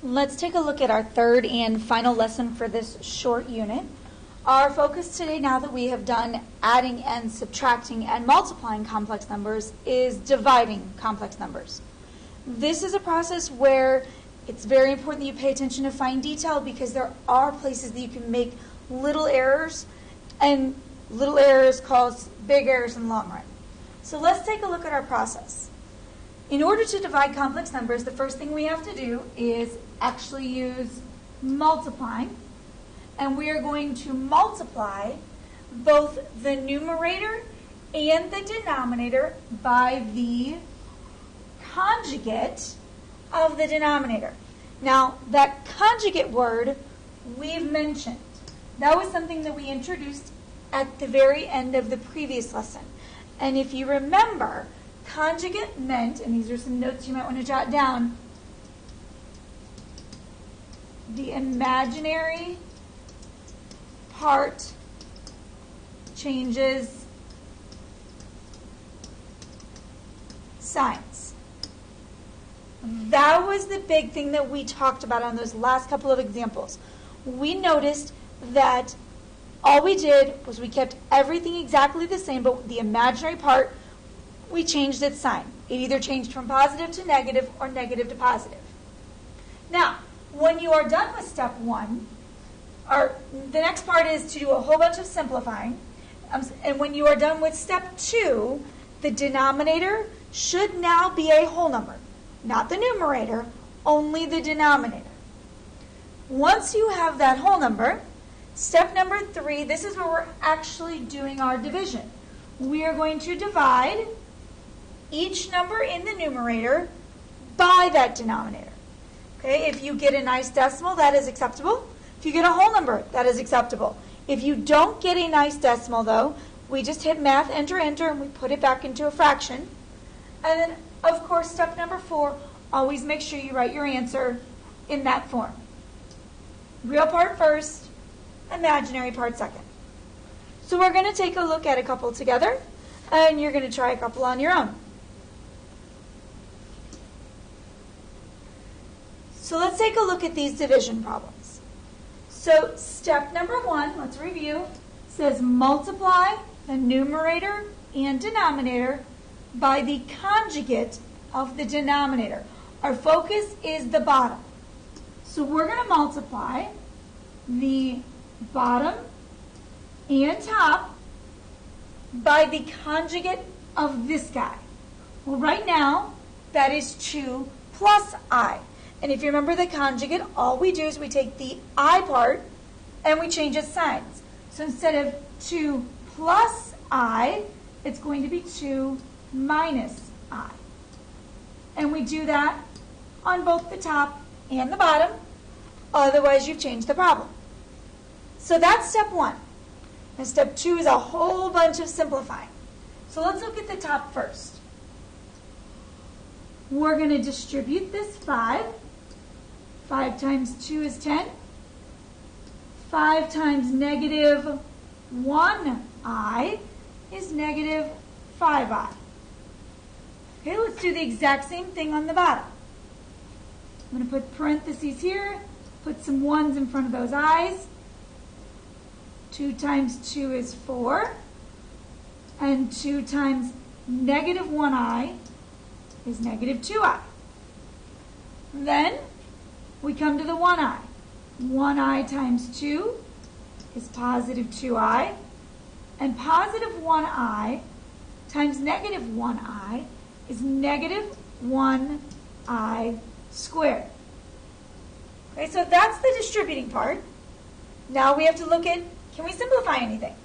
Let's take a look at our third and final lesson for this short unit. Our focus today, now that we have done adding and subtracting and multiplying complex numbers, is dividing complex numbers. This is a process where it's very important that you pay attention to fine detail because there are places that you can make little errors, and little errors cause big errors in the long run. So let's take a look at our process. In order to divide complex numbers, the first thing we have to do is actually use multiplying. And we are going to multiply both the numerator and the denominator by the conjugate of the denominator. Now, that conjugate word we've mentioned. That was something that we introduced at the very end of the previous lesson. And if you remember, conjugate meant, and these are some notes you might want to jot down, the imaginary part changes signs. That was the big thing that we talked about on those last couple of examples. We noticed that all we did was we kept everything exactly the same, but the imaginary part, we changed its sign. It either changed from positive to negative or negative to positive. Now, when you are done with step one, the next part is to do a whole bunch of simplifying. And when you are done with step two, the denominator should now be a whole number. Not the numerator, only the denominator. Once you have that whole number, step number three, this is where we're actually doing our division. We are going to divide each number in the numerator by that denominator. Okay, if you get a nice decimal, that is acceptable. If you get a whole number, that is acceptable. If you don't get a nice decimal, though, we just hit math, enter, enter, and we put it back into a fraction. And then, of course, step number four, always make sure you write your answer in that form. Real part first, imaginary part second. So we're going to take a look at a couple together, and you're going to try a couple on your own. So let's take a look at these division problems. So step number one, let's review, says multiply the numerator and denominator by the conjugate of the denominator. Our focus is the bottom. So we're going to multiply the bottom and top by the conjugate of this guy. Well, right now, that is 2 plus I. And if you remember the conjugate, all we do is we take the I part and we change its signs. So instead of 2 plus I, it's going to be 2 minus I. And we do that on both the top and the bottom. Otherwise, you've changed the problem. So that's step one. And step two is a whole bunch of simplifying. So let's look at the top first. We're going to distribute this 5. 5 times 2 is 10. 5 times negative 1i is negative 5i. Okay, let's do the exact same thing on the bottom. I'm going to put parentheses here, put some 1s in front of those i's. 2 times 2 is 4. And 2 times negative 1i is negative 2i. Then we come to the 1i. 1i times 2 is positive 2i. And positive 1i times negative 1i is negative 1i squared. Okay, so that's the distributing part. Now we have to look at, can we simplify anything?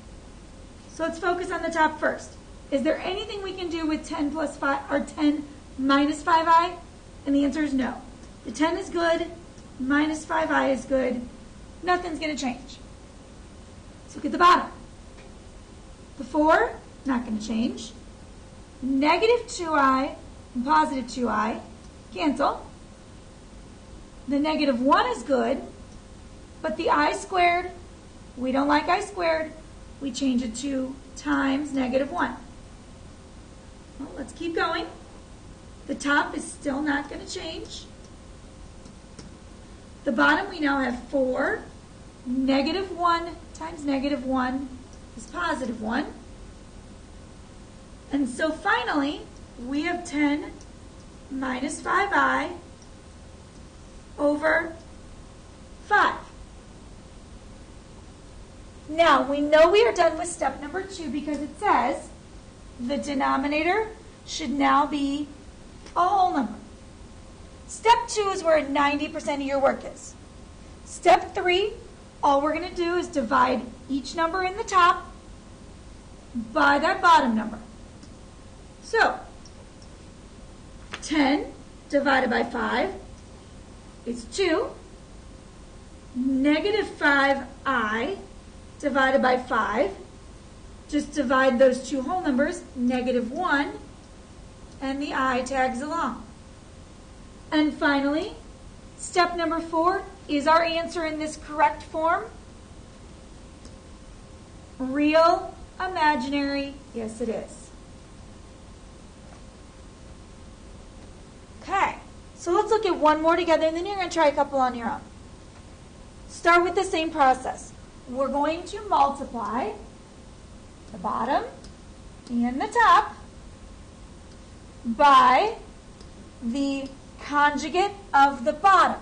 So let's focus on the top first. Is there anything we can do with 10 plus 5 or 10 minus 5i? And the answer is no. The 10 is good, minus 5i is good. Nothing's going to change. Let's look at the bottom. The 4, not going to change. Negative 2i and positive 2i cancel. The negative 1 is good, but the I squared, we don't like I squared. We change it to times negative 1. Well, let's keep going. The top is still not going to change. The bottom we now have 4. Negative 1 times negative 1 is positive 1. And so finally, we have 10 minus 5i over 5. Now, we know we are done with step number 2 because it says the denominator should now be a whole number. Step 2 is where 90% of your work is. Step 3, all we're going to do is divide each number in the top by that bottom number. So, 10 divided by 5 is 2. Negative 5i divided by 5. Just divide those two whole numbers, negative 1, and the I tags along. And finally, step number 4, is our answer in this correct form? Real, imaginary, yes it is. Okay, so let's look at one more together and then you're going to try a couple on your own. Start with the same process. We're going to multiply the bottom and the top by the conjugate of the bottom.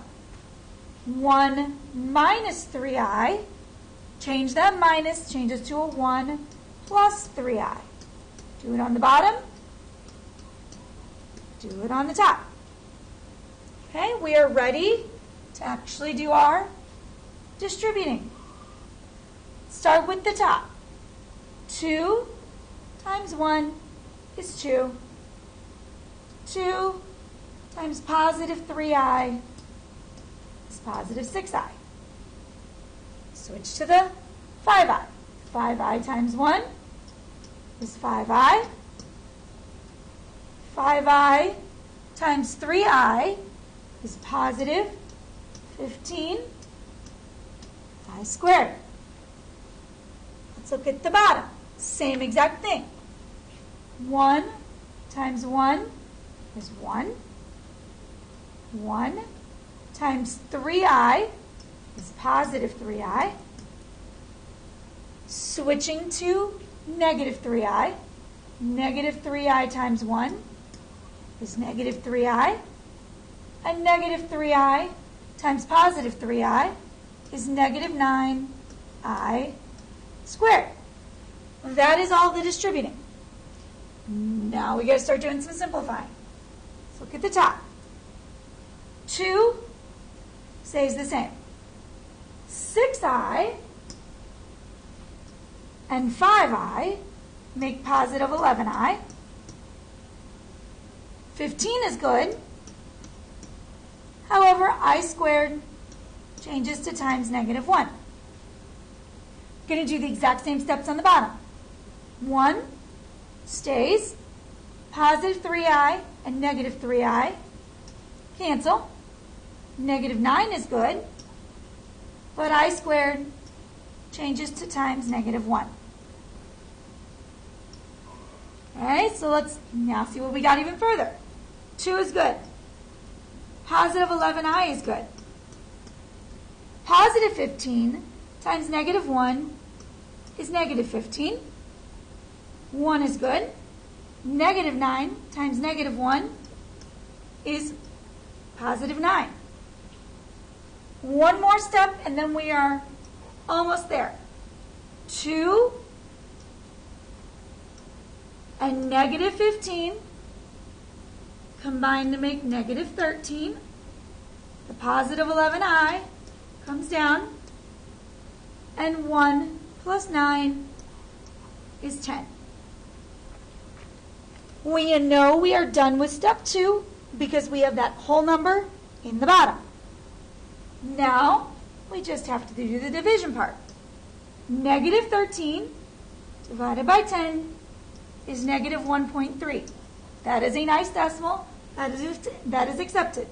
1 minus 3i, change that minus, changes to a 1 plus 3i. Do it on the bottom, do it on the top. Okay, we are ready to actually do our distributing. Start with the top. 2 times 1 is 2. 2 times positive 3i is positive 6i. Switch to the 5i. 5i times 1 is 5i. 5i times 3i is positive 15i squared. Let's look at the bottom. Same exact thing. 1 times 1 is 1. 1 times 3i is positive 3i. Switching to negative 3i. Negative 3i times 1 is negative 3i. And negative 3i times positive 3i is negative 9i squared. That is all the distributing. Now we got to start doing some simplifying. Let's look at the top. 2 stays the same. 6i and 5i make positive 11i. 15 is good. However, I squared changes to times negative 1. Going to do the exact same steps on the bottom. 1 stays. Positive 3i and negative 3i cancel. Negative 9 is good. But I squared changes to times negative 1. Alright, so let's now see what we got even further. 2 is good. Positive 11i is good. Positive 15 times negative 1 is negative 15. 1 is good. Negative 9 times negative 1 is positive 9. One more step and then we are almost there. 2 and negative 15 combine to make negative 13. The positive 11i comes down. And 1 plus 9 is 10. We know we are done with step 2 because we have that whole number in the bottom. Now, we just have to do the division part. Negative 13 divided by 10 is negative 1.3. That is a nice decimal. That is accepted.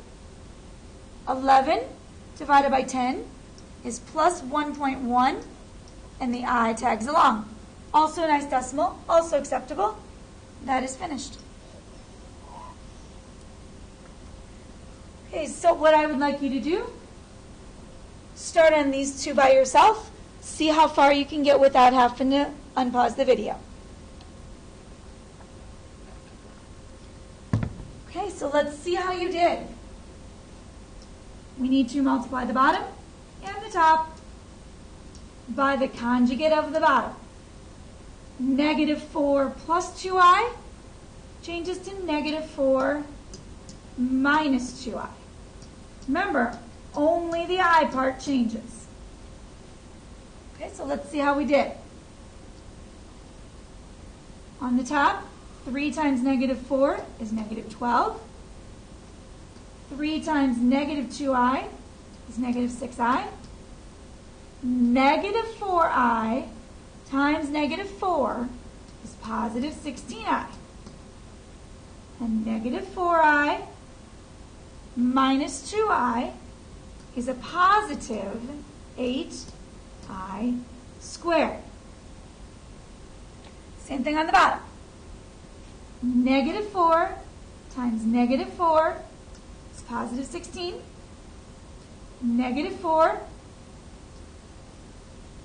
11 divided by 10 is plus 1.1, and the I tags along. Also a nice decimal, also acceptable. That is finished. Okay, so what I would like you to do start on these two by yourself. See how far you can get without having to unpause the video. Okay, so let's see how you did. We need to multiply the bottom and the top by the conjugate of the bottom. Negative 4 plus 2i changes to negative 4 minus 2i. Remember, only the I part changes. Okay, so let's see how we did. On the top, 3 times negative 4 is negative 12. 3 times negative 2i is negative 6i. Negative 4i times negative 4 is positive 16i. And negative 4i minus 2i is a positive 8i squared. Same thing on the bottom. Negative 4 times negative 4 is positive 16. Negative 4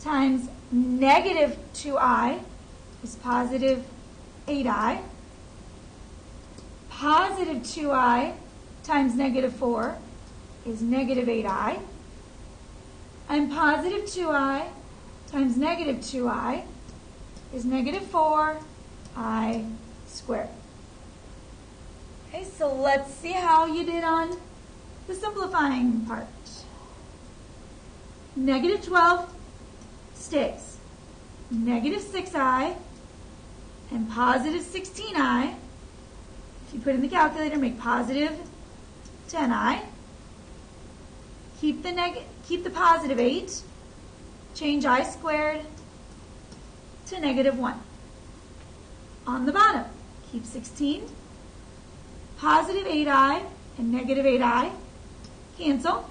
times negative 2i is positive 8i. Positive 2i times negative 4 is negative 8i. And positive 2i times negative 2i is negative 4i squared. Okay, so let's see how you did on the simplifying part. Negative 12 stays. Negative 6i and positive 16i. If you put in the calculator, make positive 10i. Keep the positive 8. Change I squared to negative 1. On the bottom, keep 16. Positive 8i and negative 8i cancel.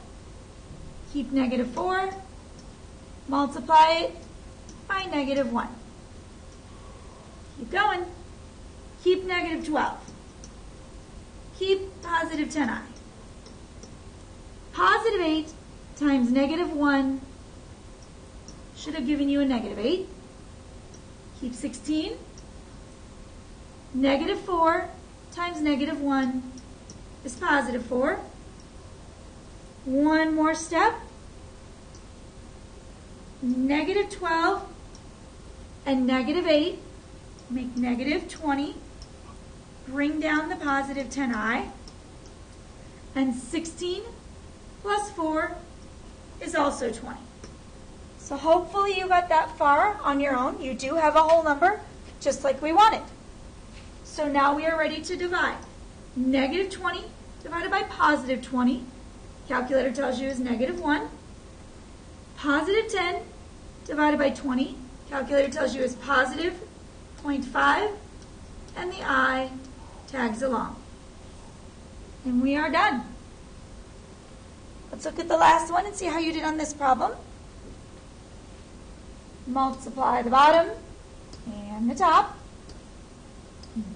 Keep negative 4. Multiply it by negative 1. Keep going. Keep negative 12. Keep positive 10i. Positive 8 times negative 1 should have given you a negative 8. Keep 16. Negative 4 times negative 1 is positive 4. One more step. Negative 12 and negative 8 make negative 20. Bring down the positive 10i. And 16 plus 4 is also 20. So hopefully you got that far on your own. You do have a whole number, just like we wanted. So now we are ready to divide. Negative 20 divided by positive 20, calculator tells you is negative 1. Positive 10 divided by 20, calculator tells you is positive 0.5, and the I tags along. And we are done. Let's look at the last one and see how you did on this problem. Multiply the bottom and the top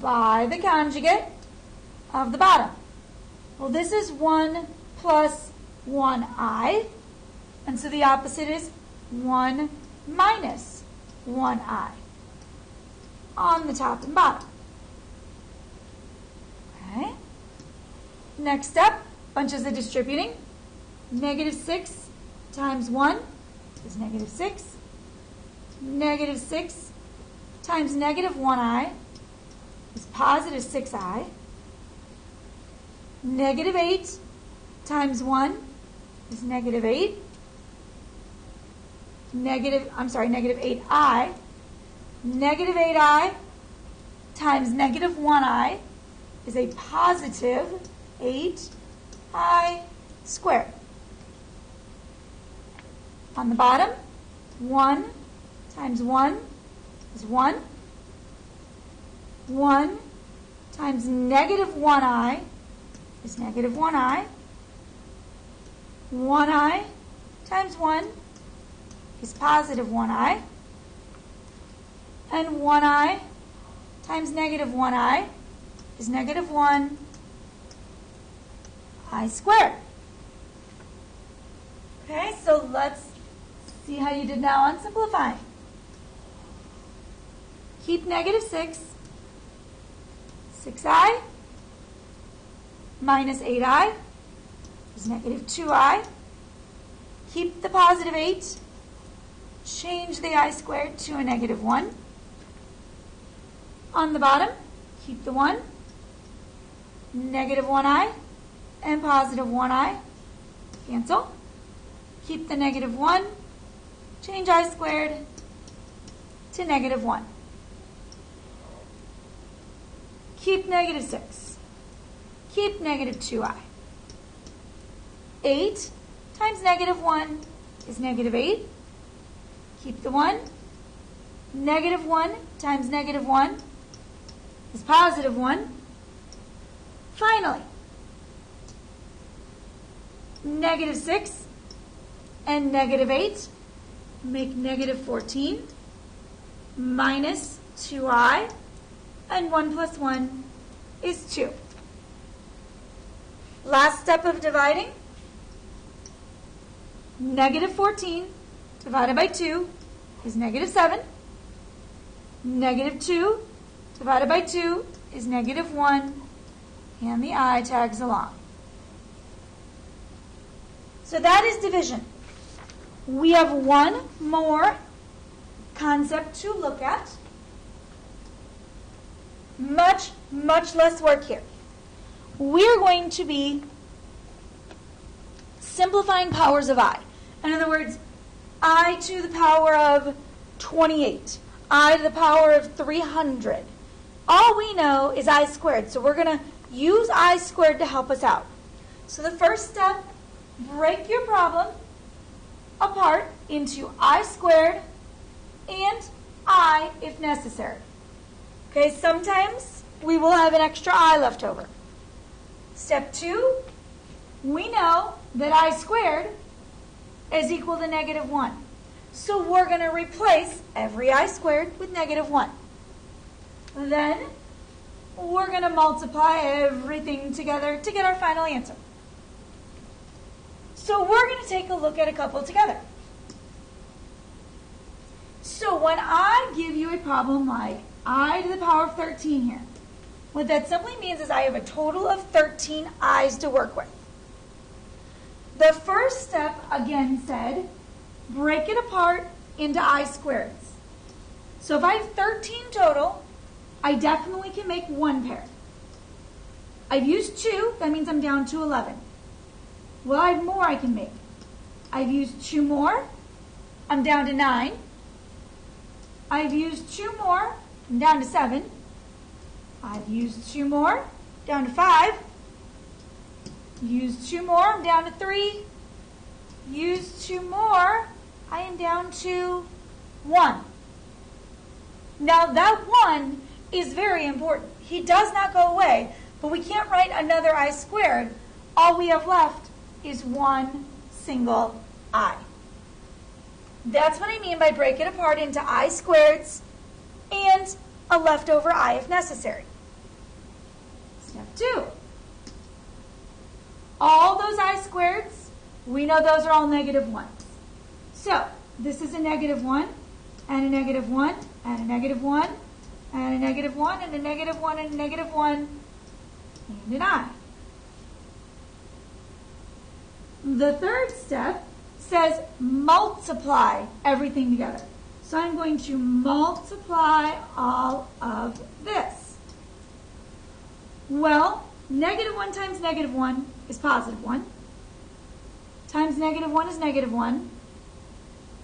by the conjugate of the bottom. Well, this is 1 plus 1i, and so the opposite is 1 minus 1i on the top and bottom. Okay. Next step, bunches of distributing. Negative 6 times 1 is negative 6. Negative 6 times negative 1i is positive 6i. Negative 8 times 1 is negative 8. Negative 8i. Negative 8i times negative 1i is a positive 8i squared. On the bottom, 1 times 1 is 1. 1 times negative 1i is negative 1i. 1i times 1 is positive 1i. And 1i times negative 1i is negative 1i squared. Okay, so let's see how you did now on simplifying. Keep negative 6. 6i minus 8i is negative 2i. Keep the positive 8. Change the I squared to a negative 1. On the bottom, keep the 1. Negative 1i and positive 1i. Cancel. Keep the negative 1. Change I squared to negative 1. Keep negative 6. Keep negative 2i. 8 times negative 1 is negative 8. Keep the 1. Negative 1 times negative 1 is positive 1. Finally, negative 6 and negative 8 make negative 14 minus 2i, and 1 plus 1 is 2. Last step of dividing. Negative 14 divided by 2 is negative 7. Negative 2 divided by 2 is negative 1, and the I tags along. So that is division. We have one more concept to look at. Much, much less work here. We're going to be simplifying powers of I. In other words, I to the power of 28, I to the power of 300. All we know is I squared, so we're going to use I squared to help us out. So the first step, break your problem apart into I squared and I if necessary. Okay, sometimes we will have an extra I left over. Step 2, we know that I squared is equal to negative 1. So we're going to replace every I squared with negative 1. Then we're going to multiply everything together to get our final answer. So we're going to take a look at a couple together. So when I give you a problem like I to the power of 13 here, what that simply means is I have a total of 13 i's to work with. The first step, again, said break it apart into I squareds. So if I have 13 total, I definitely can make one pair. I've used 2, that means I'm down to 11. Well, I have more I can make. I've used 2 more, I'm down to 9. I've used 2 more, I'm down to 7. I've used 2 more, down to 5. Used 2 more, I'm down to 3. Used 2 more, I am down to 1. Now that 1 is very important. He does not go away, but we can't write another I squared. All we have left is one single I. That's what I mean by break it apart into I squareds and a leftover I if necessary. Step 2. All those I squareds, we know those are all negative 1s. So this is a negative 1, and a negative 1, and a negative 1, and a negative 1, and a negative 1, and a negative 1, and an I. The third step says multiply everything together. So I'm going to multiply all of this. Well, negative 1 times negative 1 is positive 1. Times negative 1 is negative 1.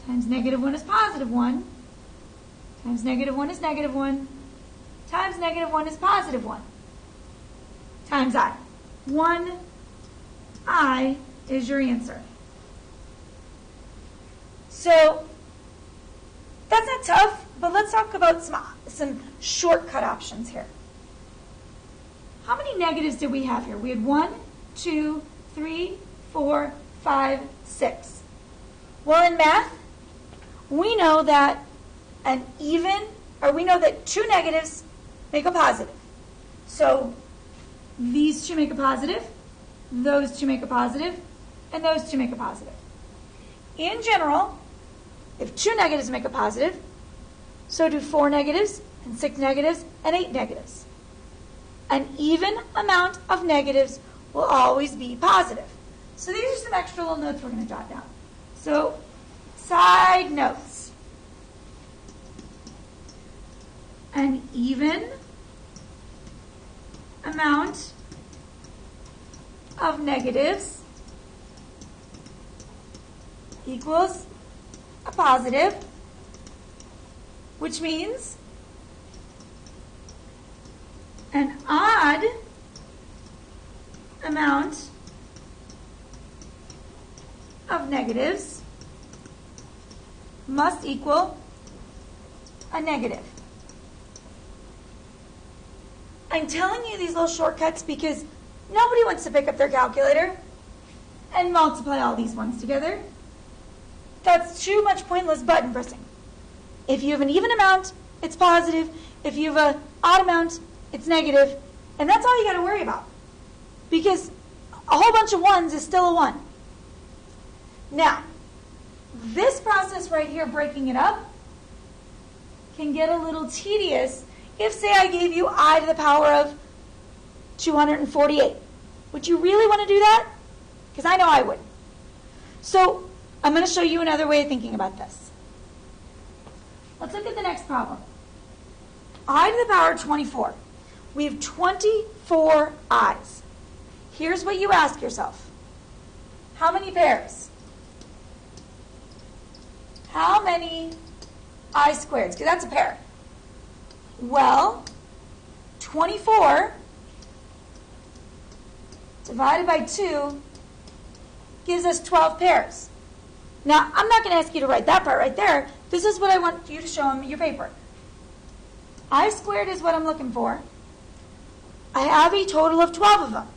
Times negative 1 is positive 1. Times negative 1 is negative 1. Times negative 1 is positive 1. Times I. 1 I is your answer. So that's not tough, but let's talk about some shortcut options here. How many negatives did we have here? We had 1, 2, 3, 4, 5, 6. Well, in math, we know that we know that 2 negatives make a positive. So these 2 make a positive, those 2 make a positive, and those 2 make a positive. in general, if 2 negatives make a positive, so do 4 negatives, and 6 negatives, and 8 negatives. An even amount of negatives will always be positive. So these are some extra little notes we're going to jot down. So, side notes. An even amount of negatives equals a positive, which means an odd amount of negatives must equal a negative. I'm telling you these little shortcuts because nobody wants to pick up their calculator and multiply all these ones together. That's too much pointless button pressing. If you have an even amount, it's positive. If you have an odd amount, it's negative. And that's all you got to worry about. Because a whole bunch of ones is still a 1. Now, this process right here, breaking it up, can get a little tedious if, say, I gave you I to the power of 248. Would you really want to do that? Because I know I would. So I'm going to show you another way of thinking about this. Let's look at the next problem. I to the power of 24. We have 24 i's. Here's what you ask yourself. How many pairs? How many I squareds? Because that's a pair. Well, 24 divided by 2 gives us 12 pairs. Now, I'm not going to ask you to write that part right there. This is what I want you to show on your paper. I squared is what I'm looking for. I have a total of 12 of them.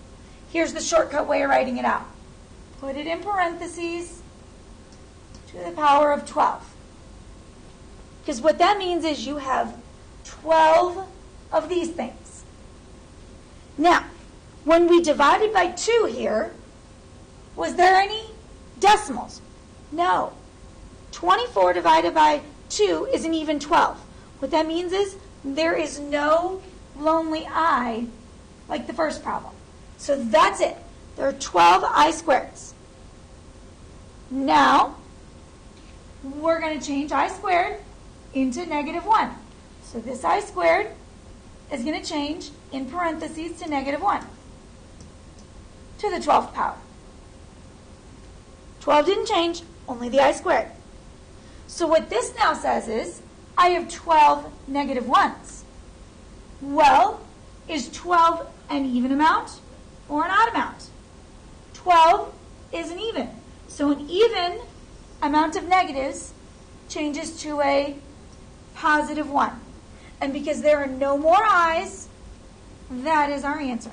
Here's the shortcut way of writing it out. Put it in parentheses to the power of 12. Because what that means is you have 12 of these things. Now, when we divided by 2 here, was there any decimals? No. 24 divided by 2 is an even 12. What that means is there is no lonely I like the first problem. So that's it. There are 12 I squareds. Now, we're going to change I squared into negative 1. So this I squared is going to change in parentheses to negative 1 to the 12th power. 12 didn't change, only the I squared. So what this now says is, I have 12 negative 1s. Well, is 12 an even amount or an odd amount? 12 is an even. So an even amount of negatives changes to a positive 1. And because there are no more i's, that is our answer.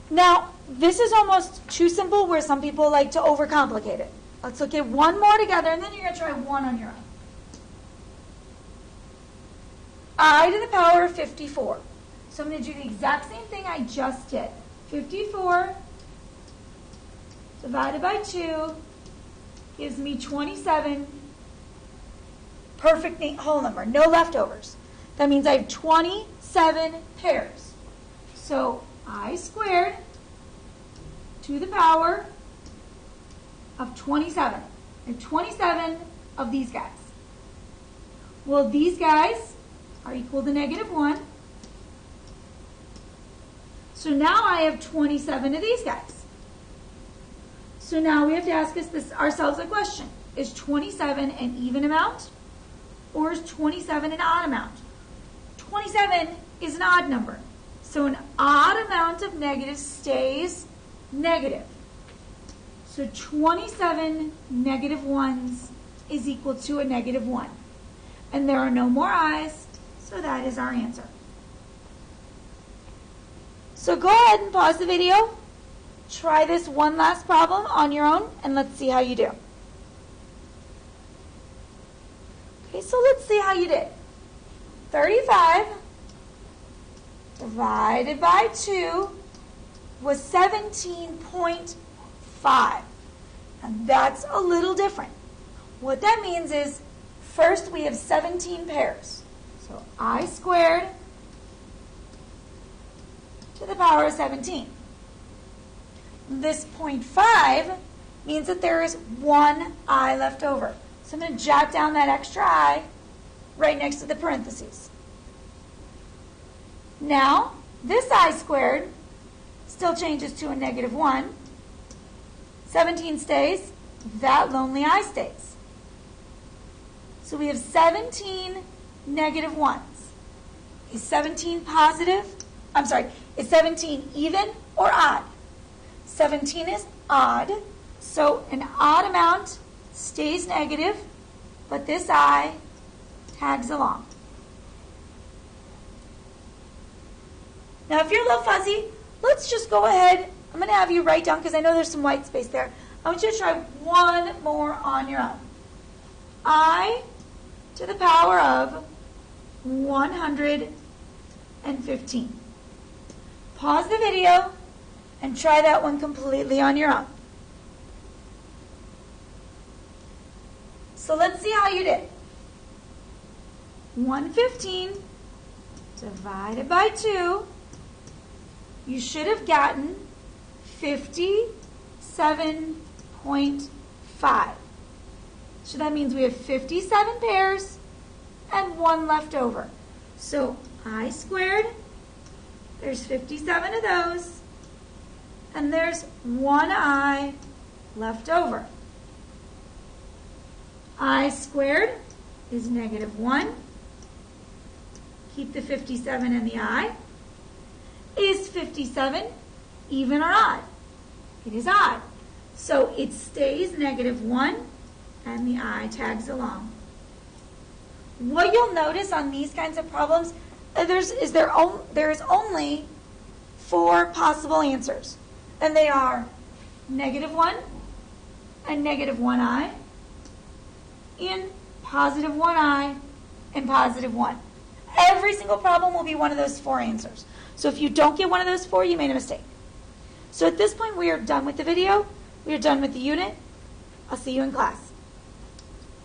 Now, this is almost too simple where some people like to overcomplicate it. Let's look at one more together, and then you're going to try one on your own. I to the power of 54. So I'm going to do the exact same thing I just did. 54 divided by 2 gives me 27. Perfect whole number, no leftovers. That means I have 27 pairs. So I squared to the power of 27. I have 27 of these guys. Well, these guys are equal to negative 1. So now I have 27 of these guys. So now we have to ask ourselves a question. Is 27 an even amount? Or is 27 an odd amount? 27 is an odd number. So an odd amount of negatives stays negative. So 27 negative 1s is equal to a negative 1. And there are no more i's, so that is our answer. So go ahead and pause the video. Try this one last problem on your own, and let's see how you do. Okay, so let's see how you did. 35 divided by 2 was 17.4. 5. And that's a little different. What that means is, first we have 17 pairs. So I squared to the power of 17. This 0.5 means that there is one I left over. So I'm going to jot down that extra I right next to the parentheses. Now, this I squared still changes to a negative 1. 17 stays. That lonely I stays. So we have 17 negative 1s. Is 17 positive? I'm sorry, is 17 even or odd? 17 is odd, so an odd amount stays negative, but this I tags along. Now, if you're a little fuzzy, let's just go ahead. I'm going to have you write down, because I know there's some white space there. I want you to try one more on your own. I to the power of 115. Pause the video and try that one completely on your own. So let's see how you did. 115 divided by 2, you should have gotten 57.5. So that means we have 57 pairs and one left over. So I squared, there's 57 of those, and there's one I left over. I squared is negative 1. Keep the 57 and the I. Is 57 even or odd? It is odd. So it stays negative 1 and the I tags along. What you'll notice on these kinds of problems, there is only 4 possible answers. And they are negative 1 and negative 1I and positive 1I and positive 1. Every single problem will be one of those 4 answers. So if you don't get one of those 4, you made a mistake. So at this point, we are done with the video. We are done with the unit. I'll see you in class.